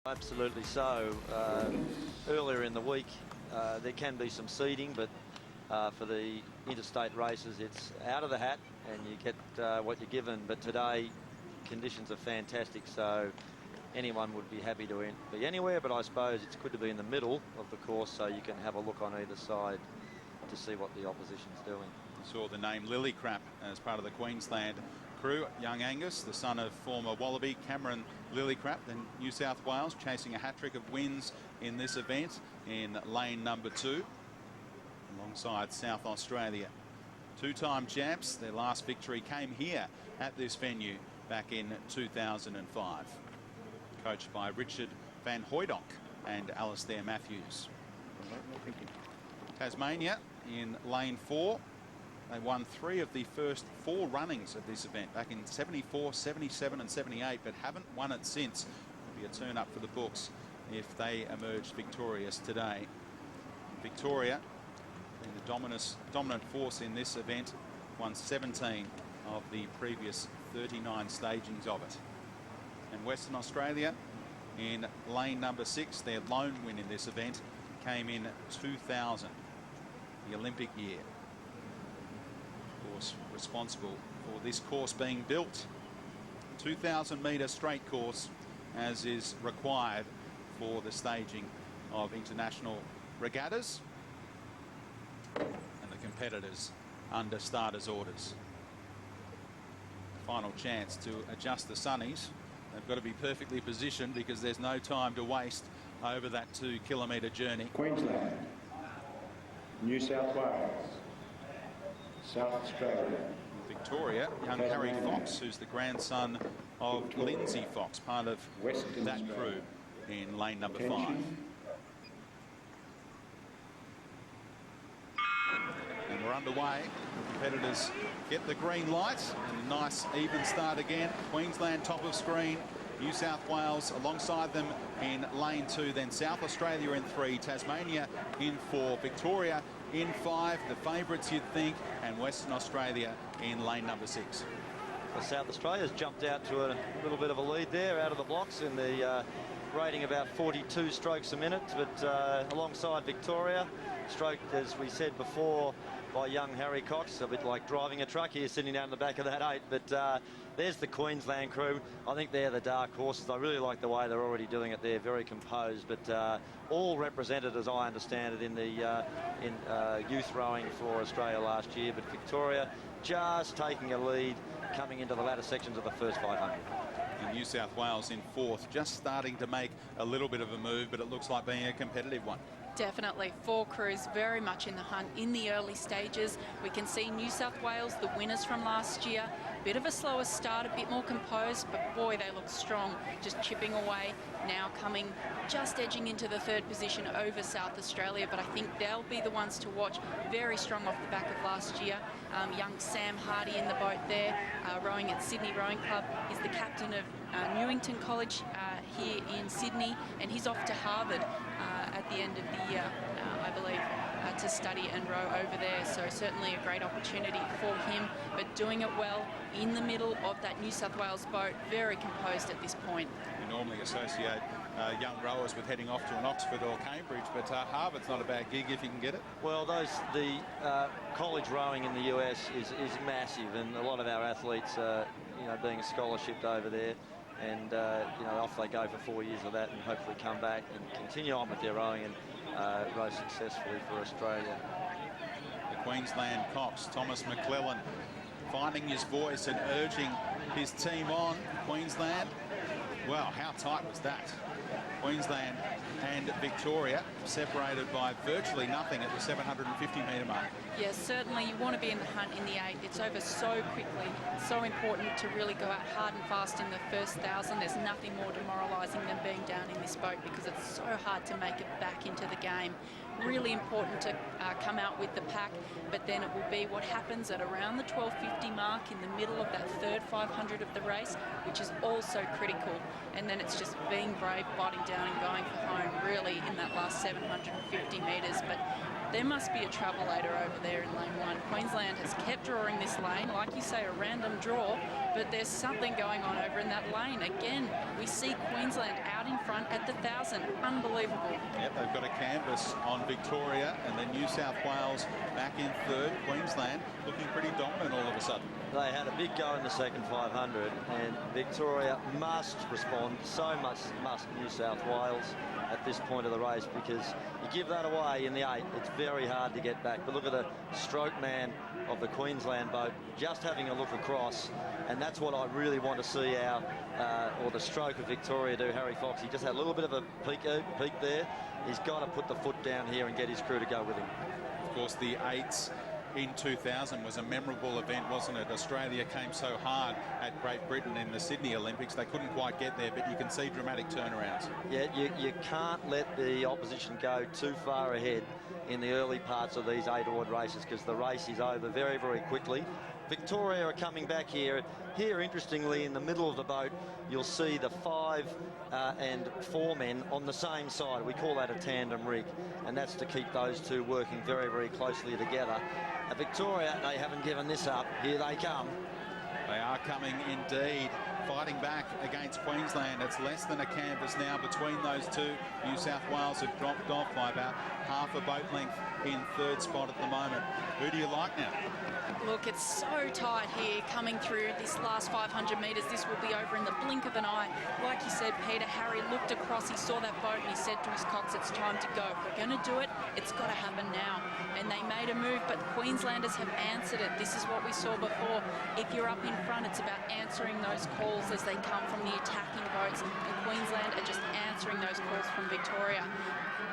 Absolutely so. Earlier in the week, there can be some seeding, but for the interstate races, it's out of the hat and you get what you're given. But today, conditions are fantastic, so anyone would be happy to be anywhere, but I suppose it's good to be in the middle of the course so you can have a look on either side to see what the opposition's doing. You saw the name Lillycrap as part of the Queensland crew. Young Angus, the son of former Wallaby Cameron Lillycrap, then New South Wales, chasing a hat-trick of wins in this event in lane number 2, alongside South Australia. Two-time champs. Their last victory came here at this venue back in 2005. Coached by Richard Van Hooydonk and Alastair Matthews. Tasmania in lane 4. They won 3 of the first 4 runnings of this event back in 74, 77 and 78, but haven't won it since. It'll be a turn up for the books if they emerge victorious today. Victoria, being the dominant force in this event, won 17 of the previous 39 stagings of it. And Western Australia in lane number 6, their lone win in this event came in 2000, the Olympic year. Of course, responsible for this course being built. 2,000 metre straight course, as is required for the staging of international regattas, and the competitors under starters' orders. Final chance to adjust the sunnies. They've got to be perfectly positioned because there's no time to waste over that 2-kilometre journey. Queensland, New South Wales, South Australia. Victoria, young Harry Fox, who's the grandson of Victoria. Lindsay Fox, part of Western that crew in lane number 5. And we're underway. The competitors get the green light and a nice even start again. Queensland top of screen. New South Wales alongside them in lane 2, then South Australia in 3, Tasmania in 4, Victoria in 5, the favourites you'd think, and Western Australia in lane number 6. Well, South Australia's jumped out to a little bit of a lead there out of the blocks in the rating about 42 strokes a minute, but alongside Victoria, stroked, as we said before, by young Harry Cox, a bit like driving a truck here, sitting down in the back of that 8. But there's the Queensland crew. I think they're the dark horses. I really like the way they're already doing it. They're very composed, but all represented, as I understand it, in the youth rowing for Australia last year. But Victoria just taking a lead coming into the latter sections of the first 500. And New South Wales in 4th, just starting to make a little bit of a move, but it looks like being a competitive one. Definitely. 4 crews very much in the hunt in the early stages. We can see New South Wales, the winners from last year. Bit of a slower start, a bit more composed, but boy, they look strong, just chipping away. Now coming, just edging into the 3rd position over South Australia, but I think they'll be the ones to watch. Very strong off the back of last year. Young Sam Hardy in the boat there, rowing at Sydney Rowing Club. He's the captain of Newington College here in Sydney, and he's off to Harvard at the end of the year, I believe, to study and row over there. So certainly a great opportunity for him, but doing it well in the middle of that New South Wales boat, very composed at this point. We normally associate young rowers with heading off to an Oxford or Cambridge, but Harvard's not a bad gig if you can get it. Well, the college rowing in the US is massive, and a lot of our athletes are, being scholarshiped over there. And, off they go for 4 years of that and hopefully come back and continue on with their rowing and row successfully for Australia. The Queensland Cox, Thomas McClellan, finding his voice and urging his team on. Queensland, wow, how tight was that? Queensland and Victoria separated by virtually nothing at the 750-metre mark. Yes, certainly you want to be in the hunt in the 8. It's over so quickly. So important to really go out hard and fast in the first 1,000. There's nothing more demoralising than being down in this boat because it's so hard to make it back into the game. Really important to come out with the pack, but then it will be what happens at around the 1250 mark in the middle of that 3rd 500 of the race, which is also critical. And then it's just being brave, biting down and going for home really in that last 750 metres. But there must be a travelator over there in lane 1. Queensland has kept drawing this lane, like you say, a random draw, but there's something going on over in that lane. Again, we see Queensland out out in front at the 1,000. Unbelievable. Yep, they've got a canvas on Victoria, and then New South Wales back in third. Queensland looking pretty dominant all of a sudden. They had a big go in the second 500, and Victoria must respond. So much must New South Wales at this point of the race, because you give that away in the 8, it's very hard to get back. But look at the stroke man of the Queensland boat just having a look across, and that's what I really want to see or the stroke of Victoria do. Harry Fox, he just had a little bit of a peek there. He's got to put the foot down here and get his crew to go with him. Of course, the 8s in 2000 was a memorable event, wasn't it? Australia came so hard at Great Britain in the Sydney Olympics. They couldn't quite get there, but you can see dramatic turnarounds. Yeah, you can't let the opposition go too far ahead in the early parts of these 8 award races, because the race is over very, very quickly. Victoria are coming back here. Here, interestingly, in the middle of the boat, you'll see the 5 and 4 men on the same side. We call that a tandem rig, and that's to keep those two working very, very closely together. Victoria, they haven't given this up. Here they come. They are coming indeed, fighting back against Queensland. It's less than a canvas now between those two. New South Wales have dropped off by about half a boat length in third spot at the moment. Who do you like now? Look, it's so tight here coming through this last 500 metres. This will be over in the blink of an eye. Like you said, Peter, Harry looked across, he saw that boat and he said to his cox, it's time to go. If we're going to do it, it's got to happen now. And they made a move, but Queenslanders have answered it. This is what we saw before. If you're up in front, it's about answering those calls as they come from the attacking boats. And Queensland are just answering those calls from Victoria.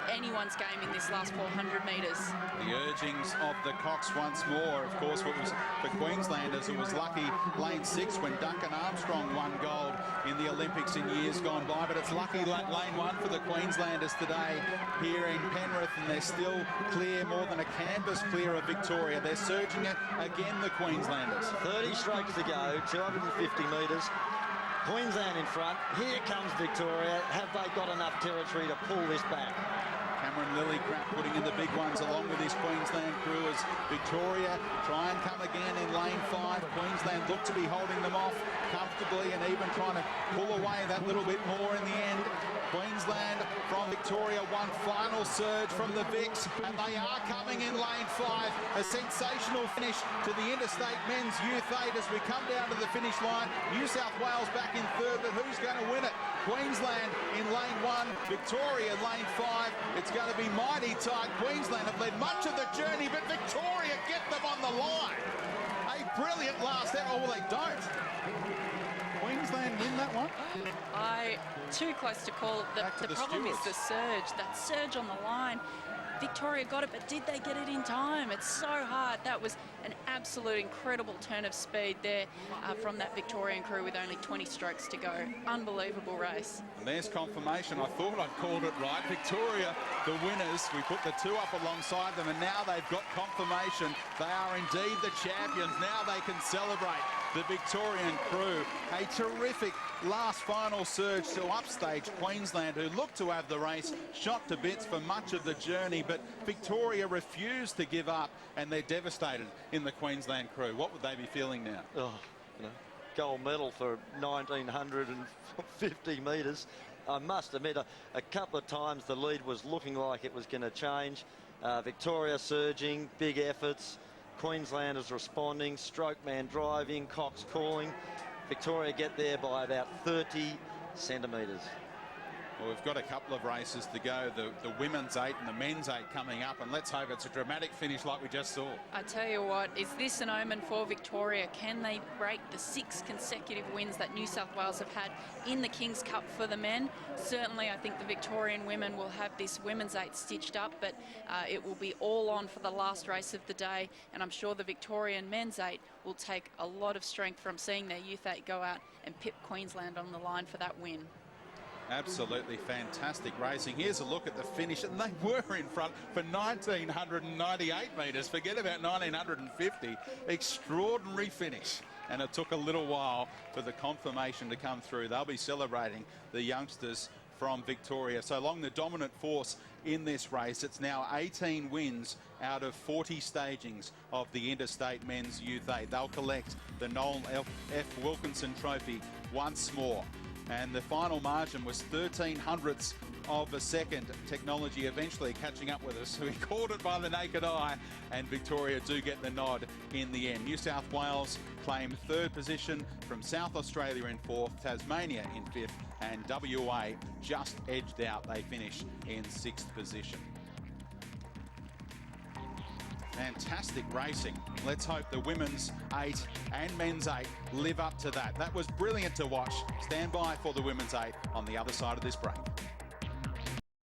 Anyone's game in this last 400 metres. The urgings of the Cox once more. Of course, what was for Queenslanders, it was lucky lane 6 when Duncan Armstrong won gold in the Olympics in years gone by, but it's lucky lane 1 for the Queenslanders today here in Penrith, and they're still clear, more than a canvas clear of Victoria. They're surging it again, the Queenslanders. 30 strokes to go, 250 metres. Queensland in front. Here comes Victoria. Have they got enough territory to pull this back? Cameron Lillicrap putting in the big ones along with his Queensland crew as Victoria try and come again in lane 5. Queensland look to be holding them off comfortably and even trying to pull away that little bit more in the end. Queensland from Victoria, one final surge from the Vicks, and they are coming in lane 5. A sensational finish to the Interstate Men's Youth 8 as we come down to the finish line. New South Wales back in third, but who's going to win it? Queensland in lane 1, Victoria in lane 5. It's going to be mighty tight. Queensland have led much of the journey, but Victoria get them on the line. A brilliant last effort. Oh, well, they don't. Queensland win that one? Too close to call it. The problem is the surge. That surge on the line. Victoria got it, but did they get it in time? It's so hard. That was an absolute incredible turn of speed there from that Victorian crew with only 20 strokes to go. Unbelievable race. And there's confirmation. I thought I'd called it right. Victoria, the winners. We put the 2 up alongside them, and now they've got confirmation. They are indeed the champions. Now they can celebrate. The Victorian crew, a terrific last final surge to upstage Queensland, who looked to have the race shot to bits for much of the journey, but Victoria refused to give up, and they're devastated in the Queensland crew. What would they be feeling now? Oh, gold medal for 1950 metres. I must admit, a couple of times the lead was looking like it was going to change. Victoria surging, big efforts. Queenslanders responding, stroke man driving, Cox calling. Victoria get there by about 30 centimetres. Well, we've got a couple of races to go, the women's 8 and the men's 8 coming up, and let's hope it's a dramatic finish like we just saw. I tell you what, is this an omen for Victoria? Can they break the 6 consecutive wins that New South Wales have had in the King's Cup for the men? Certainly, I think the Victorian women will have this women's 8 stitched up, but it will be all on for the last race of the day, and I'm sure the Victorian men's 8 will take a lot of strength from seeing their Youth 8 go out and pip Queensland on the line for that win. Absolutely fantastic racing. Here's a look at the finish, and they were in front for 1,998 metres. Forget about 1,950. Extraordinary finish. And it took a little while for the confirmation to come through. They'll be celebrating the youngsters from Victoria. So along the dominant force in this race, it's now 18 wins out of 40 stagings of the Interstate Men's Youth 8. They'll collect the Noel F. Wilkinson Trophy once more. And the final margin was 1300ths of a second. Technology eventually catching up with us. We called it by the naked eye, and Victoria do get the nod in the end. New South Wales claim third position, from South Australia in fourth, Tasmania in fifth, and WA just edged out. They finish in sixth position. Fantastic racing. Let's hope the women's 8 and men's 8 live up to that. That was brilliant to watch. Stand by for the women's 8 on the other side of this break.